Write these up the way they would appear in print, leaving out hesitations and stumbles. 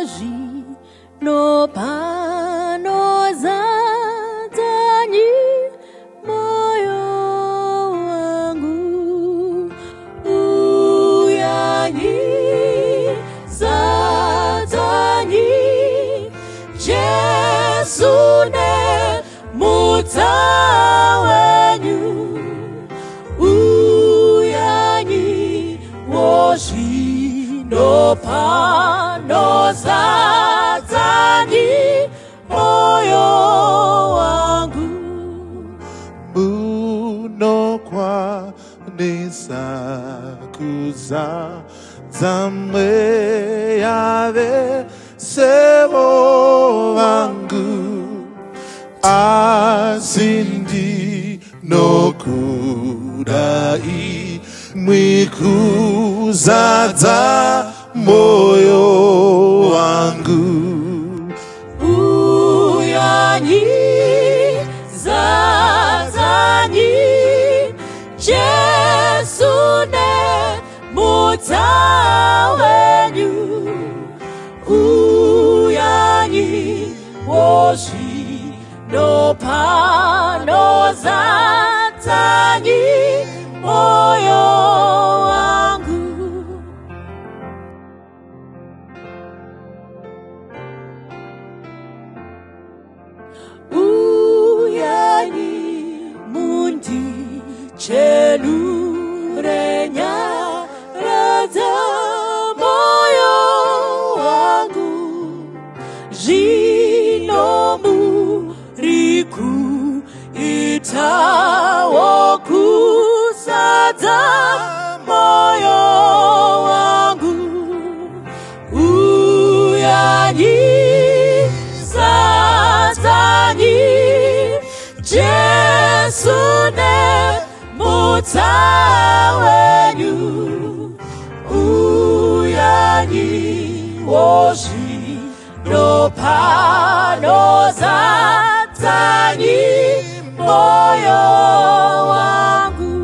zvino panozadzanyi moyo wangu. Uyanyi zadzanyi Jesu nemudza wenyu. Uyanyi wozvino panozadzanyi moyo wangu. Munokwanisa kuzadza mweya vesevo vangu, asi ndinokuda imwi kuzadza moyo wangu. Uyanyi zadzanyi Jesu nemudza wenyu. Uyanyi wozvino panozadzanyi moyo wangu. Uyanyi mundichenure nyara dzamoyo wangu. Zvino muri kuitawo kuzadza moyo wangu. Uyanyi zadzanyi Jesu nemudza wenyu. Uyanyi wozvino panozadzanyi moyo wangu.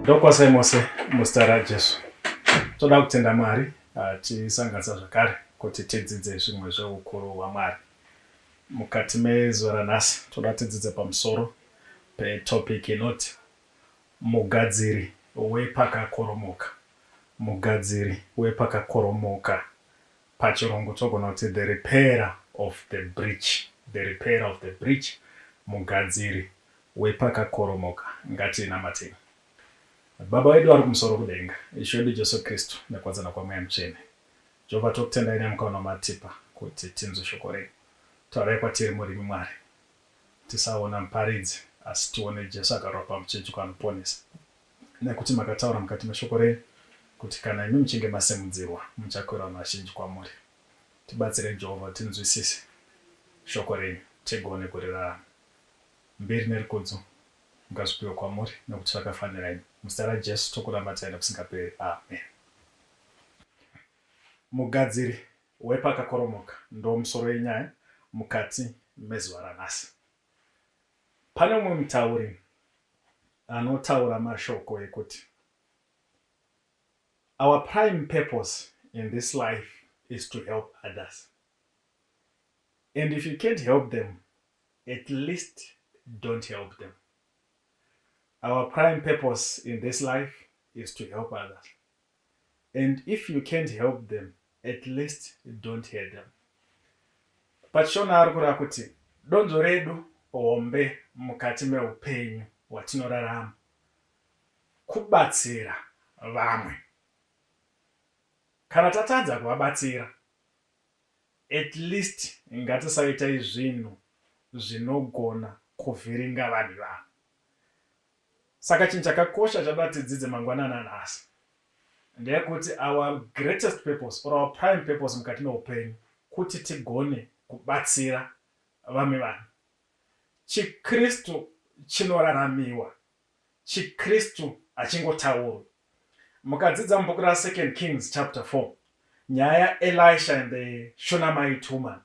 Ndokwasai mose muzita raJesu. Toda kutenda Mwari tichisanganisa zvakare kuti tidzidze zvimwe zveukuru hwaMwari. Mukati mezuva ranhasi toda tidzidze pamusoro petopic inoti mugadziri wepakakoromoka. Mugadziri wepakakoromoka. Pachirungu togona kuti the repairer of the breach. The repairer of the breach. Mugadziri wepakakoromoka. Ngatinamatei. Baba wedu vari kumusoro kudenga, Ishe wedu Jesu Kristu nekuwadzana kwaMweya Mutsvene. Jehovha tokutendai nemukaona matipa kuti tinzwe shoko renyu. Taurai kwatiri murimi Mwari. Tisaona muparidzi asi tione Jesu akarwa pamuchinjikwa anoponesa. Nekuti makataura mukati meshoko renyu kuti kana imi muchinge masemudzirwa muchakwira vanhu vazhinji kwamuri. Tibatsire Jehovha tinzwisise shoko renyu tigone kurirarama. Mbiri nerikudzo ngazvipiwe kwamuri nekuti zvakafanira imi. Muzita raJesu tokurambatai nokusingaperi. Amen. Mugadziri wepakakoromoka ndo musoro wenyaya mukati mezuva ranhasi. Pane mumwe mutauri anotaura mashoko ekuti our prime purpose in this life is to help others. And if you can't help them, at least don't help them. Our prime purpose in this life is to help others. And if you can't help them, at least don't hurt them. Pachona arikura kuti donzo redu hombe mukati meupenyu hwatinorarama kubatsira vamwe. Kana tatadza kuvabatsira, at least ngatisaita zvinhu zvinogona kuvhiringa vanhu vamwe. Saka chinhu chakakosha chabuda tidzidze mangwanana nhasi ndeyekuti our greatest purpose or our prime purpose mukati meupenyu kuti tigone kubatsira vamwe vanhu. Chikristu chinoraramiwa. Chikristu hachingotaurwi. Mukadzidza mubhuku ra2 Kings chapter 4 nyaya Elisha and the Shunammite woman.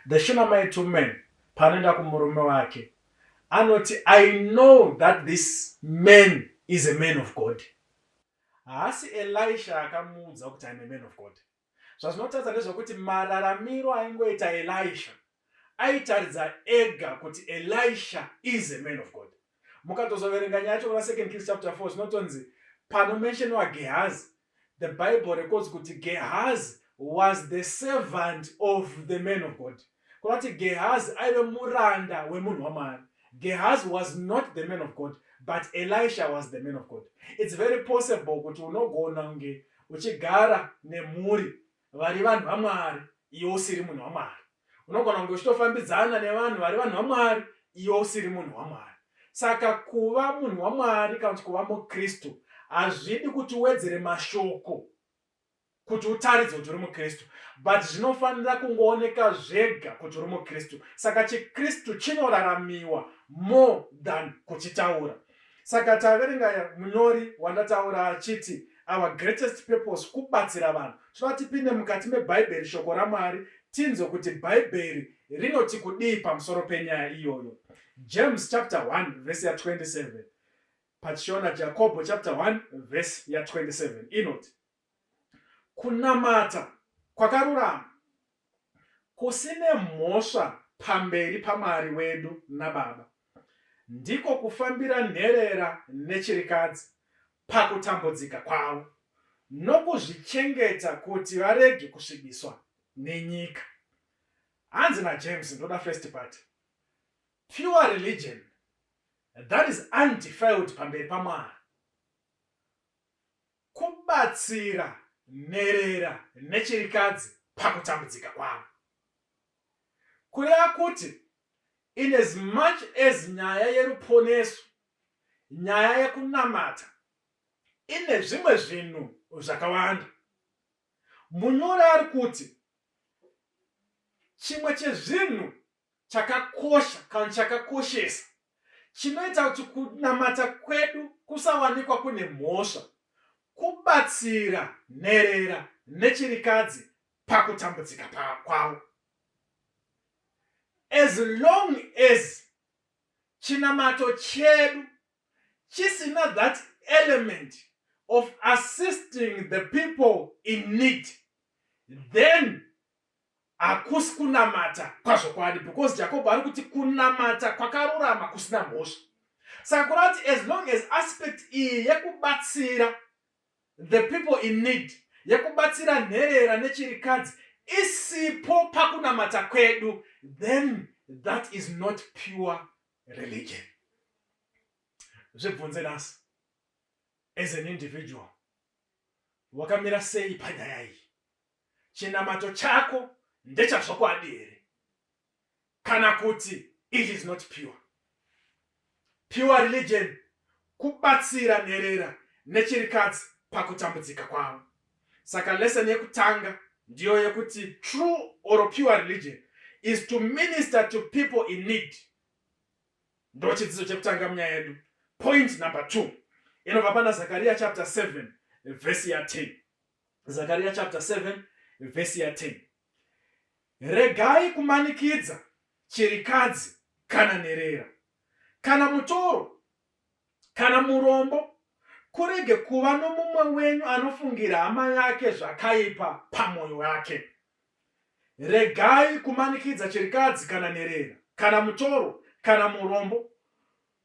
The Shunammite woman panoenda kumurume wake anoti, I know that this man is a man of God. Haasi Elisha akamuudza kuti I'm a man of God. Zvazvinotaridza ndezvekuti mararamiro aingoita Elisha aitaridza ega kuti Elisha is a man of God. Mukatozoverenga nyacho kuna 2 Kings chapter 4 zvinotonzi panomentionwa Gehazi, the Bible records kuti Gehazi was the servant of the man of God. Kunati Gehazi aive muranda wemunhu waMwari. Gehazi was not the man of God, but Elisha was the man of God. It's very possible kuti unogona kunge uchigara nemhuri vari vanhu vaMwari iwe usiri munhu waMwari. Unogona kunge uchitofambidzana nevanhu vari vanhu vaMwari iwe usiri munhu waMwari. Saka kuva munhu waMwari kana kuti kuva muKristu hazvidi kuti uwedzere mashoko kuti utaridze kuti uri muKristu, but zvinofanira kungooneka zvega kuti uri muKristu. Saka chiKristu chinoraramiwa more than kuchitaura. Saka taverenga munyori wandataura achiti our greatest purpose kubatsira vanhu. Tinoda tipinde mukati meBhaibheri, shoko raMwari, tinzwe kuti Bhaibheri rinoti kudii pamusoro penyaya iyoyo. James chapter 1 verse ya 27. Pachiona Jacobo chapter 1 verse ya 27 inoti kunamata kwakarurama kusine mhosva pamberi paMwari wedu naBaba ndiko kufambira nherera nechirikadzi pakutambudzika kwavo nokuzvichengeta kuti varege kusvibiswa nenyika. Hanzi naJames, ndoda first part. Pure religion that is undefiled pamberi paMwari kubatsira nherera nechirikadzi pakutambudzika kwavo. Kureva kuti in as much as nyaya yeruponeso, nyaya yekunamata ine zvimwe zvinhu zvakawanda. Munyori ari kuti chimwe chezvinhu chakakosha kana chakakoshesa chinoita kuti kunamata kwedu kusawanikwa kune mhosva kubatsira nherera nechirikadzi pakutambudzika kwavo. As long as chinamato chedu chisina that element of assisting the people in need, then hakusi kunamata kwazvokwadi, because Jacob ari kuti kunamata kwakarurama kusina mhosva. Saka kurati as long as aspect iyi yekubatsira the people in need, yekubatsira nherera nechirikadzi isipo pakunamata kwedu, then that is not pure religion. Zvebvunze nasi as an individual, wakamira sei panyaya iyi? Chinamato chako ndechazvokwadi here kana kuti it is not pure? Pure religion kubatsira nherera nechirikadzi pakutambudzika kwavo. Saka lesson yekutanga ndiyo yekuti true or pure religion is to minister to people in need. Ndo chidzidzo chekutanga munyaya yedu. Point number 2 inobva pana Zakaria chapter 7 verse ya 10. Zakaria chapter 7 verse ya 10. Regai kumanikidza chirikadzi kana nherera kana mutoro kana murombo, kurege kuva nomumwe wenyu anofungira hama yake zvakaipa pamwoyo wake. Regai kumanikidza chirikadzi kana nherera kana mutoro kana murombo,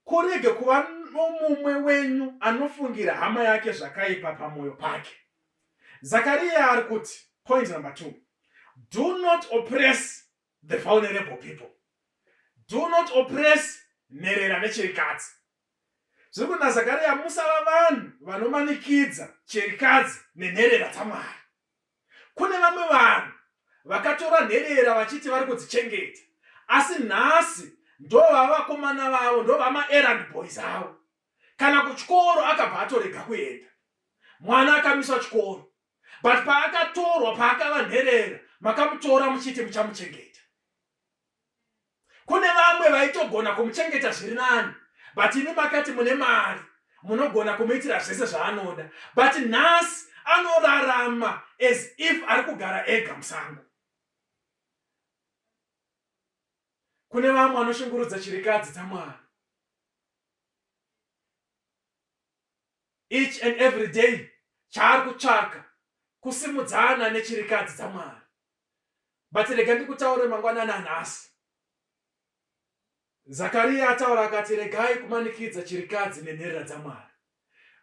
kurege kuva nomumwe wenyu anofungira hama yake zvakaipa pamwoyo pake. Zakaria ari kuti, point number 2, do not oppress the vulnerable people. Do not oppress nherera nechirikadzi. Zviri kuti naZakaria musava vanhu vanomanikidza chirikadzi nenherera dzaMwari. Kune vamwe vanhu vakatora nherera vachiti vari kudzichengeta, asi nhasi ndo vavakomana vavo, ndo vama errand boys avo. Kana kuchikoro akabva atorega kuenda, mwana akamiswa chikoro, but paakatorwa paakava nherera makamutora muchiti muchamuchengeta. Kune vamwe vaitogona kumuchengeta zviri nani, but imi makati mune mari munogona kumuitira zvese zvaanoda, but nhasi anorarama as if ari kugara ega musango. Kune vamwe vanoshungurudza chirikadzi dzaMwari. each and every day chaari kutsvaka kusimudzana nechirikadzi dzaMwari. But rega ndikutaure mangwanani nhasi. Zakaria ataura akati regai kumanikidza chirikadzi nenherera dzaMwari.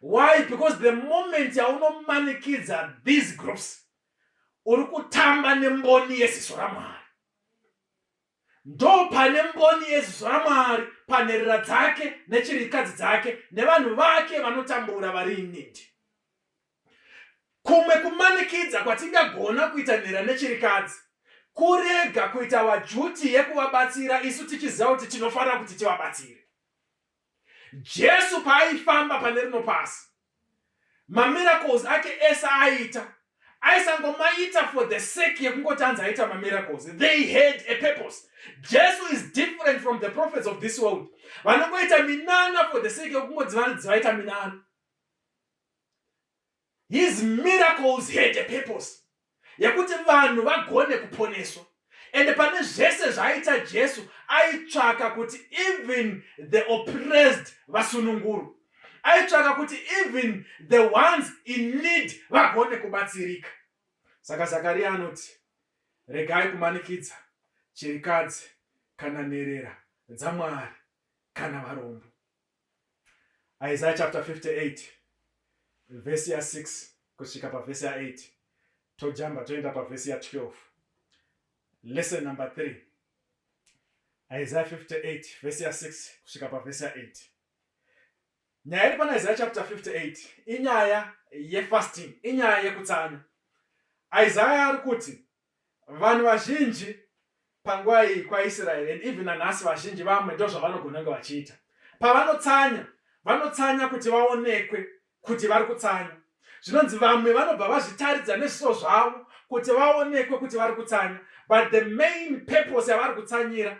Why? Because the moment yaunomanikidza these groups, uri kutamba nemboni yeziso raMwari. Ndo pane mboni yeziso raMwari, panherera dzake nechirikadzi dzake nevanhu vake vanotambura vari inindi. Kumwe kumanikidza kwatingagona kuita nherera nechirikadzi, kurega kuita wajuti yekuvabatsira isu tichiziva kuti tinofanira kuti tivabatsire. Jesu paaifamba pane rino pasi, mamiracles ake ese aisangomaita for the sake yekungoti anzi aita mamiracles. They had a purpose. Jesu is different from the prophets of this world. Vanongoita minana for the sake yekungoti vanzi vaita minana. His miracles had a purpose. Yekuti vanhu vagone kuponeswa. And pane zvese zvaita Jesu aitsvaka kuti even the oppressed vasununguru. Aitsvaka kuti even the ones in need vagone kubatsirika. Saka Zakaria anoti regai kumanikidza chirikadzi kana nherera dzaMwari kana varombo. Isaiah chapter 58 verse 6 kusvika pavhesi 8. Tojamba toenda pavhesi 12. Lesson number 3. Isaiah 58 verse 6 kusvika pavhesi 8. Nyaya iri pana Isaiah chapter 58 inyaya yefasting, inyaya yekutsanya. Isaiah ari kuti vanhu vazhinji panguva iyi kwaIsraeri, and even nanhasi vazhinji vamwe ndo zvavanogona kunge vachiita. Vanotsanya kuti vaonekwe kuti vari kutsanya. Zvinonzi vamwe vanobva vazvitaridza nezviso zvavo kuti vaonekwe kuti vari kutsanya, but the main purpose yavari kutsanyira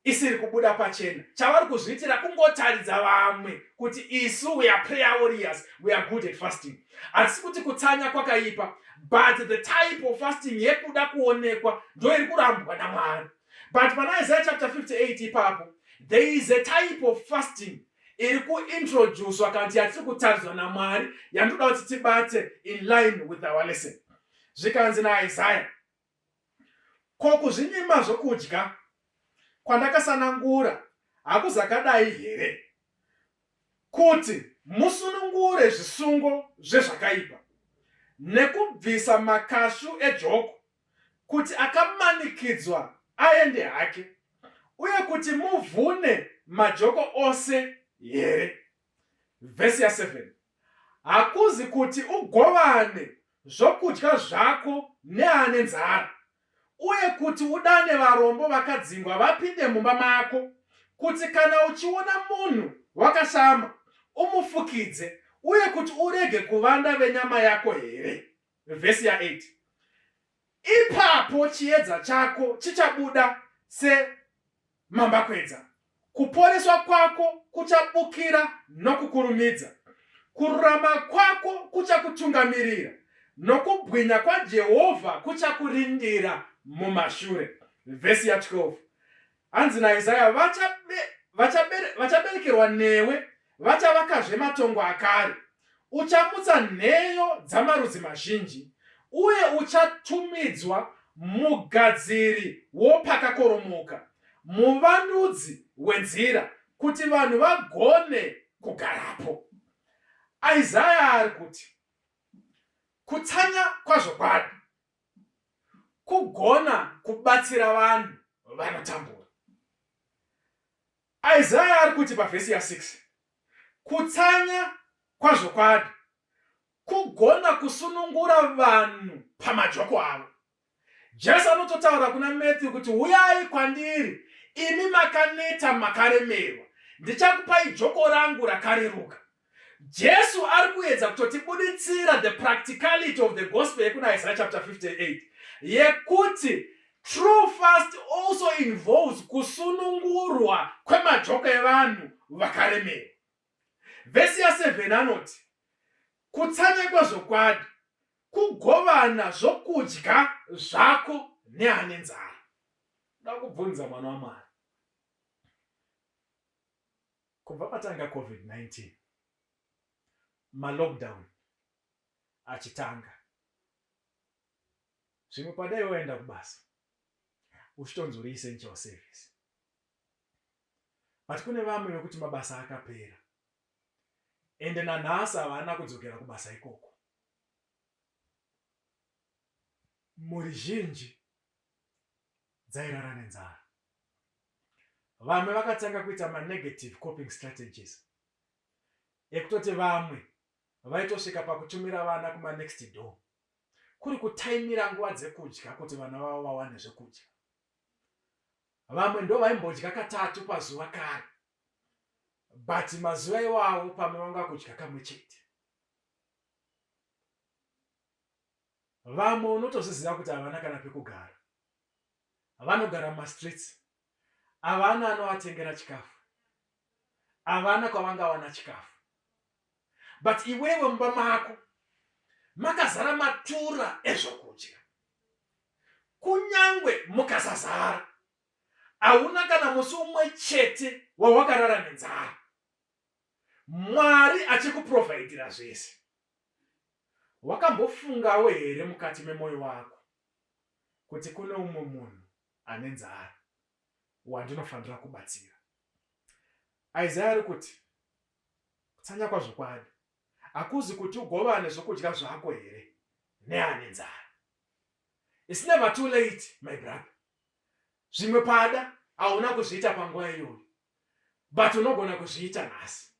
isiri kubuda pachena. Chavari kuzviitira kungotaridza vamwe kuti isu we are prayer warriors, we are good at fasting. Hatisi kuti kutsanya kwakaipa, but the type of fasting yekuda kuonekwa ndo iri kurambwa naMwari. But pana Isaiah chapter 58 ipapo, there is a type of fasting iri kuintroducewa kanti yatiri kutaridzwa naMwari yandoda kuti tibate in line with our lesson. Zvikanzi naIsaiah, ko kuzvinyima zvokudya kwandakasanangura hakuzakadai here, kuti musunungure zvisungo zvezvakaipa nekubvisa makashu ejoko, kuti akamanikidzwa aende hake, uye kuti muvhune majoko ose here. Vhesi 7. Hakuzi kuti ugovane zvokudya zvako neane nzara, uye kuti udane varombo vakadzingwa vapinde mumba mako, kuti kana uchiona munhu wakashama umufukidze, uye kuti urege kuvanda venyama yako here. Vhesi 8. Ipapo chiedza chako chichabuda semambakwedza, kuporeswa kwako kuchabukira nokukurumidza, kururama kwako kuchakutungamirira, nokubwinya kwaJehovha kuchakurindira mumashure. Vhesi 12. Hanzi naIsaiah, vachaberekerwa newe, vachavakazve matongo akare, uchamutsa nheyo dzamarudzi mazhinji, uye uchatumidzwa mugadziri wepakakoromoka, muvandudzi wenzira, kuti vanhu vagone kugarapo. Isaiah ari kuti kutsanya kwazvokwadi kugona kubatsira vanhu vanotambura. Isaiah ari kuti pavhesi 6, kutsanya kwazvokwadi kugona kusunungura vanhu pamajoko avo. Jesu anototaura kuna Matthew kuti uyai kwandiri imi makaneta makaremerwa, ndichakupai joko rangu rakareruka. Jesu ari kuedza kutotibuditsira the practicality of the gospel yekuna Isaiah chapter 58, yekuti true fast also involves kusunungurwa kwemajoko evanhu vakaremerwa. Vhesi 7 anoti kutsanya kwazvokwadi kugovana zvokudya zvako neane nzara. Ndoda kubvunza mwana waMwari, kubva patanga COVID-19 ma-lockdown achitanga. Zvimwe padai waenda kubasa, uchitonzi uri essential service. But kune vamwe vekuti mabasa akapera. Ende nanhasi havana kudzokera kubasa ikoko. Mhuri zhinji dzairara nenzara. Vamwe vakatanga kuita ma-negative coping strategies. Ekutoti vamwe vaitosvika pakutumira vana kuma-next door. Kuri kutaimira nguva dzekudya kuti vana vavo vawane zvekudya. Vamwe ndo vaimbodya katatu pazuva kare. But mazuva iwawo pamwe vanga kudya kamwe chete. Vamwe unotozviziva kuti havana kana pekugara. Vanogara mumastreets. Havana anovatengera chikafu. Havana kwavangawana chikafu. But iwewe mumba mako makazara matura ezvokudya. Kunyangwe mukasazara, hauna kana musi umwe chete wawakarara nenzara. Mwari achikuprovidira zvese. Wakambofungawo here mukati memwoyo wako kuti kune umwe munhu ane nzara wandinofanira kubatsira? Isaiah ari kuti kutsanya kwazvokwadi hakuzi kuti ugovane zvokudya zvako here neane nzara. It's never too late, my brother. Zvimwe pada hauna kuzviita panguva iyoyo, but unogona kuzviita nhasi.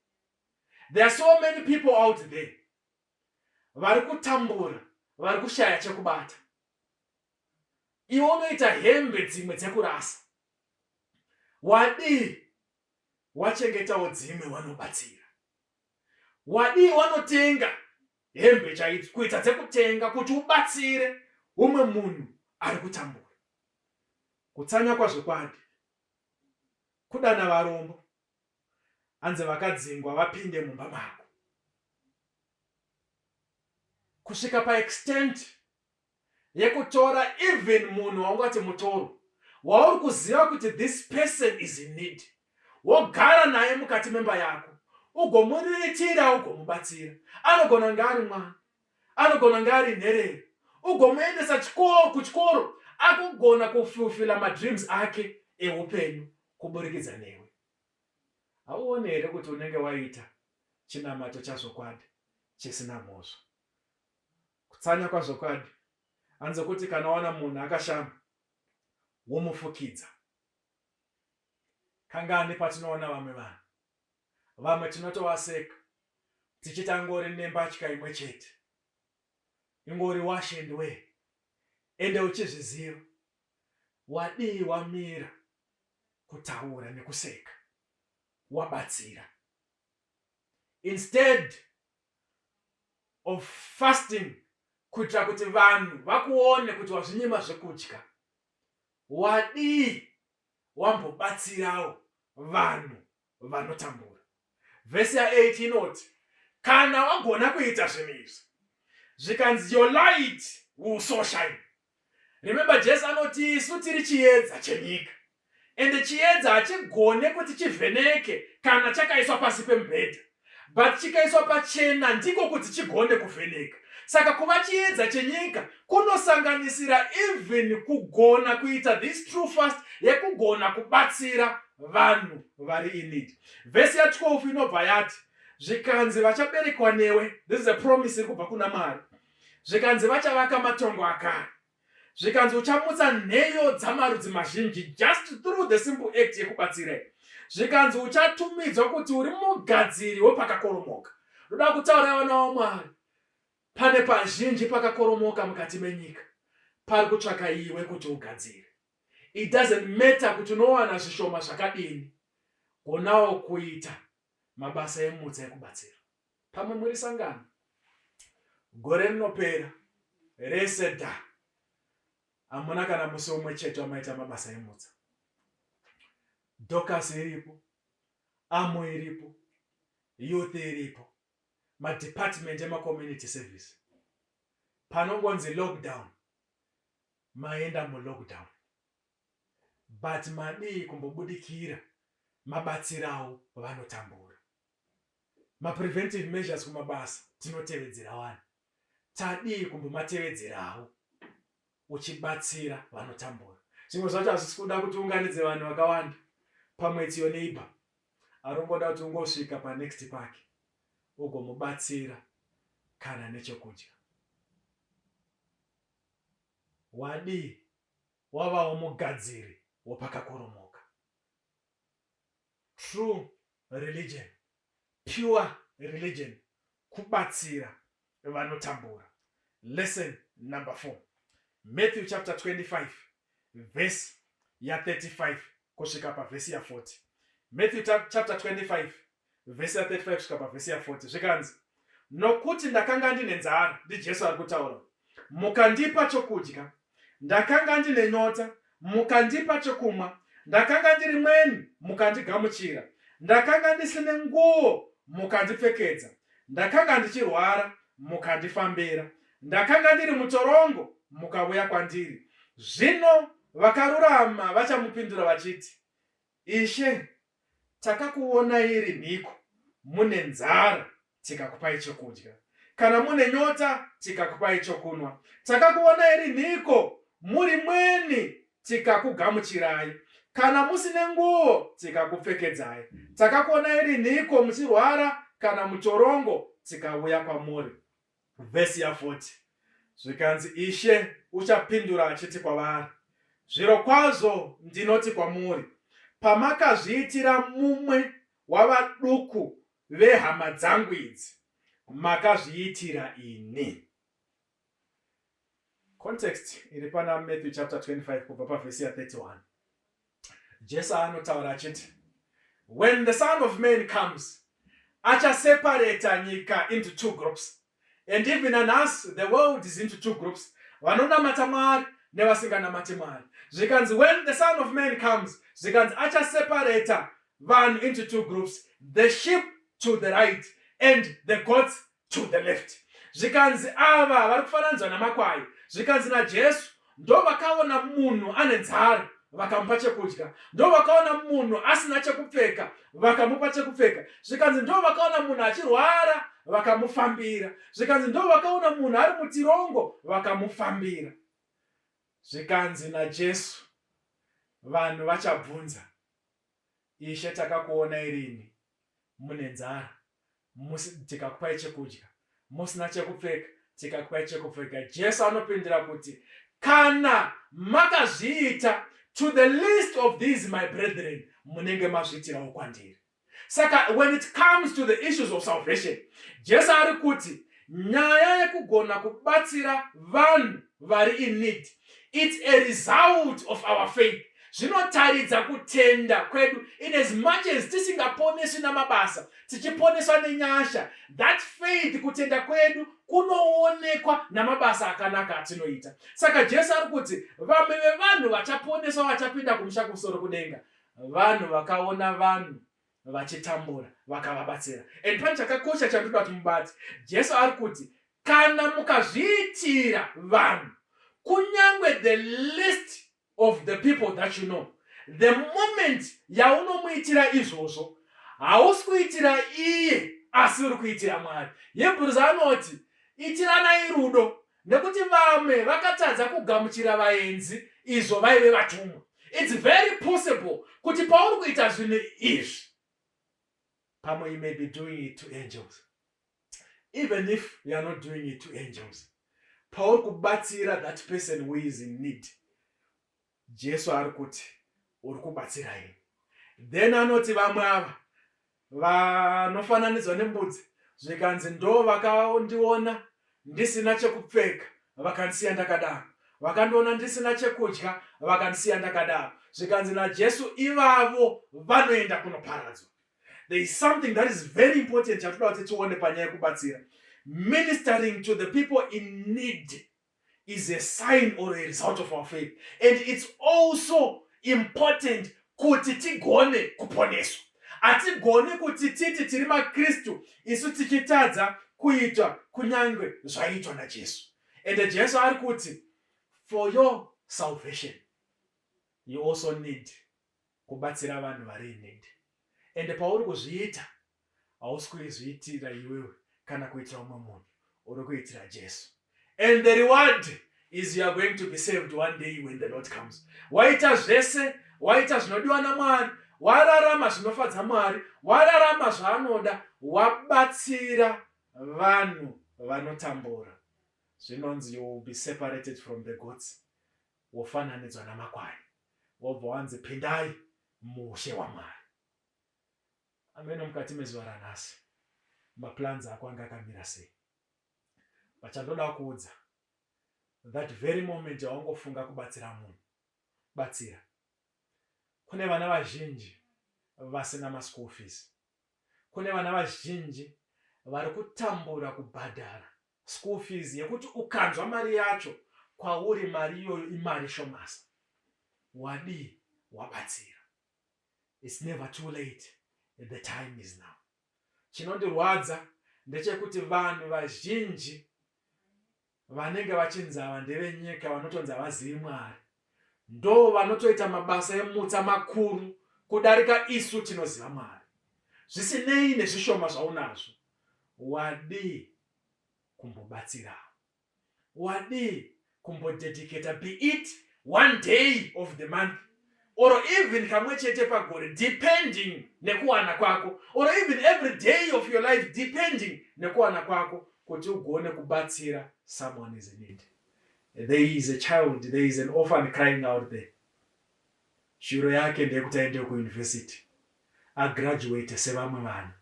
There are so many people out there vari kutambura, vari kushaya chekubata. Iwe unoita hembe dzimwe dzekurasa. Wadii wachengetawo dzimwe wanobatsira. Wadii wanotenga hembe chaidzo kuita dzekutenga kuti ubatsire umwe munhu ari kutambura. Kutsanya kwazvokwadi kudana varombo hanzi vakadzingwa vapinde mumba mako. Kusvika paextent yekutora even munhu waungati mutoro wauri kuziva kuti this person is in need, wogara naye mukati memba yako, ugomuriritira, ugomubatsira. Anogona ngari mwana, anogona ngari nherere, ugomuendesa kuchikoro, akugona kufulfilla madreams ake eupenyu kuburikidza newe. Hauoni here kuti unenge waita chinamato chazvokwadi chisina mhosva? Kutsanya kwazvokwadi hanzi kuti kana waona munhu akashama womufukidza. Kangani patinoona vamwe vanhu, vamwe tinotovaseka tichiti angori nembatya imwe chete, ingori wash and wear. Ende uchizviziva, wadii wamira kutaura nekuseka, wabatsira. Instead of fasting kuitira kuti vanhu vakuone kuti wazvinyima zvekudya, wadii wambobatsirawo vanhu vanotambura. Vhesi ya8 inoti, kana wagona kuita zvinhu izvi, zvikanzi your light will so shine. Remember, Jesu anoti isu tiri chiedza chenyika. Ende chiedza hachigone kuti chivheneke kana chakaiswa pasi pemubhedha, but chikaiswa pachena ndiko kuti chigone kuvheneka. Saka kuva chiedza chenyika kunosanganisira even kugona kuita this true fast yekugona kubatsira vanhu vari in need. Vhesi ya12 inobva yati, zvikanzi vachaberekwa newe, this is a promise iri kubva kuna Mwari, zvikanzi vachavaka matongo akare, zvikanzi uchamutsa nheyo dzamarudzi mazhinji just through the simple act yekubatsira. Zvikanzi uchatumidzwa kuti uri mugadziri wepakakoromoka. Ndoda kutaura vana vaMwari, pane pazhinji pakakoromoka mukati menyika, pari kutsvaka iwe kuti ugadzire. It doesn't matter kuti unowana zvishoma zvakadini, gonawo kuita mabasa emutsa ekubatsira. Pamwe muri sangano, gore rinopera rese dha, hamuna kana musi umwe chete wamaita mabasa emutsa. Dokas iripo, Amo iripo, Youth iripo, madepartment ema-community service. Panongonzi lockdown, maenda mu-lockdown. But madii kumbobudikira mabatsirawo vanotambura. preventive measures kumabasa tinotevedzera wani. Tadii kumbomatevedzerawo uchibatsira vanotambura. Zvimwe zvacho hazvisi kuda kuti unganidze vanhu vakawanda pamwedzi yoneighbor arongoda kuti ungosvika panext pake ugomubatsira kana nechokudya. Wadii wavawo mugadziri wepakakoromoka. True religion, pure religion, kubatsira vanotambura. Lesson number 4. Matthew chapter 25 verse ya 35 kusvika pavhesi ya 40. Matthew chapter 25 verse ya 35 kusvika pavhesi ya 40 zvikanzi, nokuti ndakanga ndine nzara, ndiJesu ari kutaura, mukandipa chokudya, ndakanga ndine nyota, mukandipa chokumwa, ndakanga ndiri mweni, mukandigamuchira, ndakanga ndisine nguo, mukandipfekedza, ndakanga ndichirwara, mukandifambira, ndakanga ndiri mutorongo, mukauya kwandiri. Zvino vakarurama vachamupindura vachiti, Ishe, takakuona iri nhiko, mune nzara, tikakupai chokudya, kana mune nyota, tikakupai chokunwa, takakuona iri nhiko, muri mweni, tikakugamuchirai, kana musine nguo, tikakupfekedzai, takakuona iri nhiko, muchirwara, kana mutorongo, tikauya kwamuri. Vhesi ya 40 zvikanzi, Ishe uchapindura achiti kwavari, zvirokwazvo ndinoti kwamuri, pamakazviitira mumwe wavaduku vehama dzangu idzi, makazviitira ini. Context iri pana Matthew chapter 25 kubva pavhesi ya 31. Jesu anotaura achiti, when the Son of Man comes, achaseparata nyika into 2 groups. And even in us, the world is into 2 groups. Vanonamata Mwari nevasinganamati Mwari. Zvikanzi, when the Son of Man comes, zvikanzi achaseparata vanhu into 2 groups. The sheep to the right and the goats to the left. Zvikanzi ava vari kufananidzwa namakwai. Zvikanzi naJesu ndo vakaona munhu ane nzara vakamupa chekudya, ndo vakaona munhu asina chekupfeka vakamupa chekupfeka. Zvikanzi ndo vakaona munhu achirwara vakamufambira. Zvikanzi ndo vakaona munhu ari mutirongo vakamufambira. Zvikanzi naJesu vanhu vachabvunza, Ishe, takakuona irini mune nzara, tikakupai chekudya, musina chekupfeka, tikakupai chekupfeka. Jesu anopindura kuti, kana makazviita to the least of these my brethren, munenge mazviitirawo kwandiri. Saka when it comes to the issues of salvation, Jesu ari kuti nyaya yekugona kubatsira vanhu vari in need, it's a result of our faith. Zvinotaridza kutenda kwedu, in as much as tisingaponeswi namabasa, tichiponeswa nenyasha. That faith, kutenda kwedu, kunoonekwa namabasa akanaka atinoita. Saka Jesu ari kuti vamwe vevanhu vachaponeswa vachapinda kumusha kusoro kudenga, vanhu vakaona vanhu vachitambura vakavabatsira. And pane chakakosha chandoda kuti mubati, Jesu ari kuti kana mukazviitira vanhu, kunyangwe the least of the people that you know, the moment yaunomuitira izvozvo, hausi kuitira iye asi uri kuitira Mwari. Hebrews anoti itiranai rudo, nekuti vamwe vakatadza kugamuchira vaenzi izvo vaive vatumwa. It's very possible kuti pauri kuita zvinhu izvi, pamwe you may be doing it to angels. Even if you are not doing it to angels, pauri kubatsira that person who is in need, Jesu ari kuti uri kubatsira ini. Then anoti vamwe ava vanofananidzwa nembudzi, zvikanzi ndo vakandiona ndisina chekupfeka vakandisiya ndakadaro, vakandiona ndisina chekudya vakandisiya ndakadaro. Zvikanzi naJesu ivavo vanoenda kunoparadzwa. There is something that is very important chatoda kuti tione panyaya yekubatsira. Ministering to the people in need is a sign or a result of our faith. And it's also important kuti tigone kuponeswa. Hatigone kuti titi tiri maKristu isu tichitadza kuitwa kunyangwe zvaitwa naJesu. And Jesu ari kuti, for your salvation, you also need kubatsira vanhu vari in need. And pauri kuzviita, hausi kuizviitira iwewe kana kuitira umwe munhu, uri kuitira Jesu. And the reward is you are going to be saved one day when the Lord comes. Waita zvese, waita zvinodiwa naMwari, wararama zvinofadza Mwari, wararama zvaanoda, wabatsira vanhu vanotambura. Zvinonzi you will be separated from the goats. Wofananidzwa namakwai. Wobva wanzi pindai muushe waMwari. Ameno mukati mezuva ranhasi. Maplans ako anga akamira sei? Vachandoda kuudza. That very moment yawangofunga kubatsira munhu. Batsira. Kune vana vazhinji vasina ma-school fees. Kune vana vazhinji vari kutambura kubhadhara school fees yekuti ukanzwa mari yacho kwauri mari iyoyo imari shomasa. Wadi wabatsira. It's never too late. The time is now. Chinondirwadza ndechekuti vanhu vazhinji vanenge vachinzava ndevenyika vanotonzi havazivi Mwari ndo vanotoita mabasa emutsa makuru kudarika isu tinoziva Mwari. Zvisinei nezvishoma zvaunazvo, wadi kumbobatsira. Wadi kumbodedicata, be it one day of the month or even kamwe chete pagore, depending nekuwana kwako, or even every day of your life depending nekuwana kwako, kuti ugone kubatsira someone is in need. There is a child, there is an orphan crying out there. Shuro yake ndeyekuti aende kuuniversity, agraduate sevamwe vana,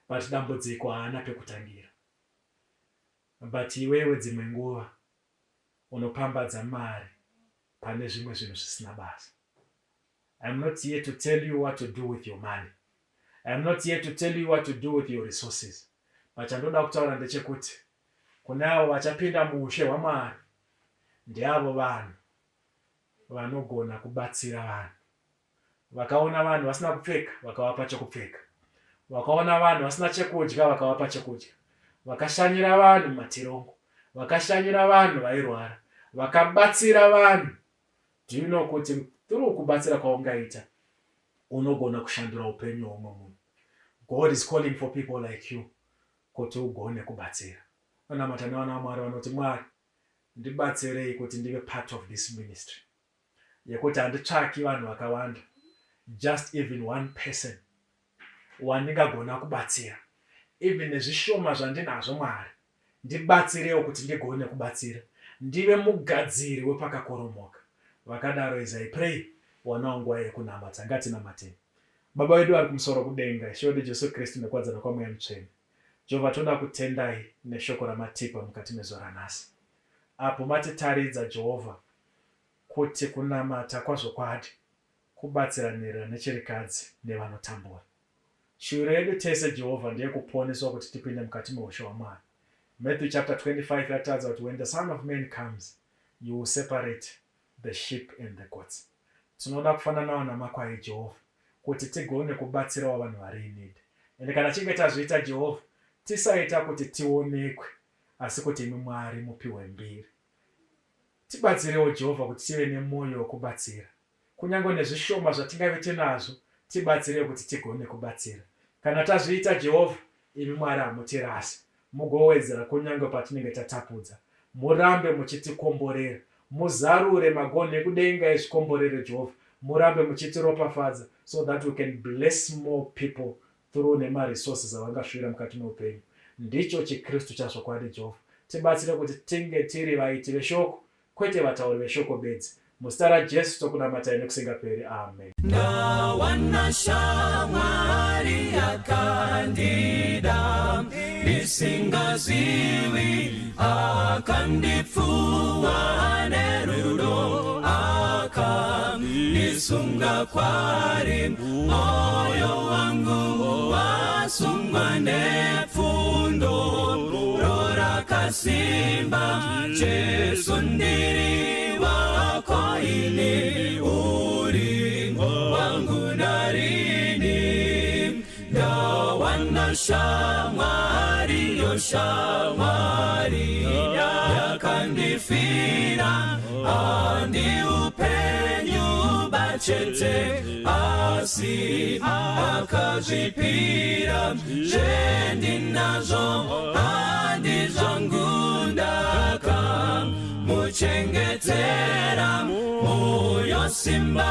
but dambudziko haana pekutangira. But iwewe dzimwe nguva unopambadza mari pane zvimwe zvinhu zvisina basa. I'm not here to tell you what to do with your money. I'm not here to tell you what to do with your resources. But chandoda kutaura ndechekuti kunavo vachapinda muushe hwaMwari ndiavo vanhu vanogona kubatsira vanhu. Vakaona vanhu vasina kupfeka vakavapa chokupfeka. Vakaona vanhu vasina chekudya vakavapa chekudya. Vakashanyira vanhu matirongo. Vakashanyira vanhu vairwara. Vakabatsira vanhu. Do you know kuti through kubatsira kwaungaita unogona kushandura upenyu hwomwe munhu. God is calling for people like you kuti ugone kubatsira. Vanamata nevana vaMwari vanoti, Mwari ndibatsirei kuti ndive part of this ministry. Yekuti handitsvaki vanhu vakawanda, just even one person wandingagona kubatsira. Even nezvishoma zvandinazvo Mwari, ndibatsirewo kuti ndigone kubatsira. Ndive mugadziri wepakakoromoka. Vakadaro as I pray, wana wangu waye kunamata. Ngatinamateni. Baba wedu vari kumusoro kudenga, shode Jesu Kristu nekuwadzana kwaMweya Mutsvene. Jehovha toda kutendai neshoko ramatipa mukati mezuva ranhasi. Apo matitaridza Jehovha kuti kunamata kwazvokwadi kubatsiranira nechirikadzi nevanotambura. Shuro yedu tese Jehovha ndiye kuponeswa kuti tipinde mukati meushe hwaMwari. Matthew chapter 25 yataudza kuti when the Son of Man comes, you will separate the sheep and the goats. Tinoda kufananawo namakwai Jehovha kuti tigone kubatsirawo vanhu vari in need. Ende kana chinge tazviita Jehovha, tisaita kuti tionekwe, asi kuti imi Mwari mupiwe mbiri. Tibatsirewo Jehovha kuti tive nemwoyo wekubatsira. Kunyange nezvishoma zvatingave tinazvo, tibatsirewo kuti tigone kubatsira. Kana tazviita Jehovha, imi Mwari hamutirasi. Mugowedzera kunyange patinenge tatapudza. Murambe muchitikomborera. Muzarure magonhi ekudenga ezvikomborero Jehovha. Murambe muchitiropafadza so that we can bless more people through nema-resources avangashuvira mukati meupenyu. Ndicho chiKristu chazvokwadi Jehovha. Tibatsire kuti tinge tiri vaiti veshoko, kwete vatauri veshoko bedzi. Muzita raJesu tokunamatai nekusingaperi. Amen. Ndawana shamwari yakandida, ndisingazivi akandipfuwa nerudo, akandisunga kwari, moyo wangu wasungwa nepfundo, rorakasimba, Jesu ndiri wako ini, uri wangu narini. Ndawana shamwari, yo shamwari yakandifira, andi upenyu basi chete asi akazvipira zvendinazvo handizvangu ndakamuchengetera moyo simba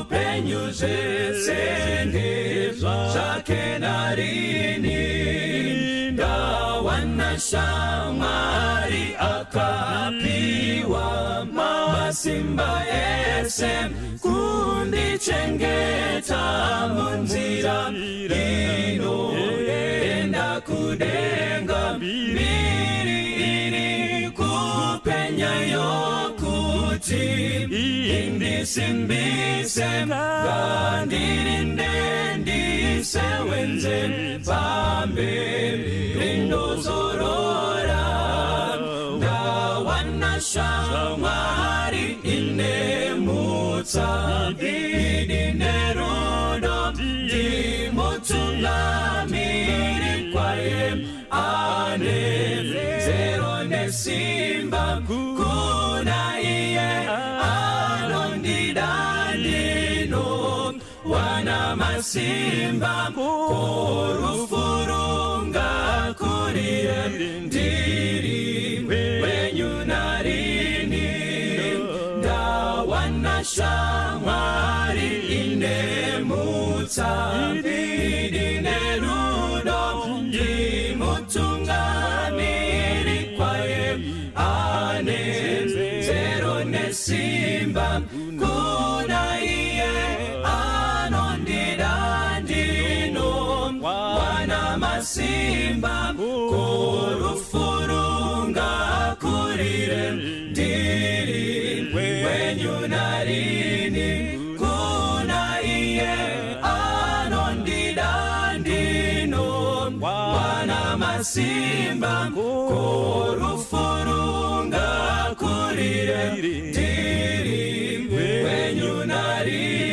upenyu zvese ndezvake narini ndawana shamwari akapiwa masimba ese kundichengeta munzira inoenda kudenga mbiri iri kupenyayo kuti indisimbise ngandirinde ndisewenze pamberi ndozorora ndawana shamwari inemutsa idine rudo ndimutungamiri kwaye ane zero nesimba kuna iye anondida ndino wana masimba korufurunga kurire ndiri wenyu narini ndawana shamwari inemutsa idine rudo ndimutungamiri kwaye ane zero nesimba kuna iye anondida ndino wana masimba korufurunga kurire ndiri wenyu narini kuna iye anondida ndino wana masimba korufurunga kurire ndiri wenyu narini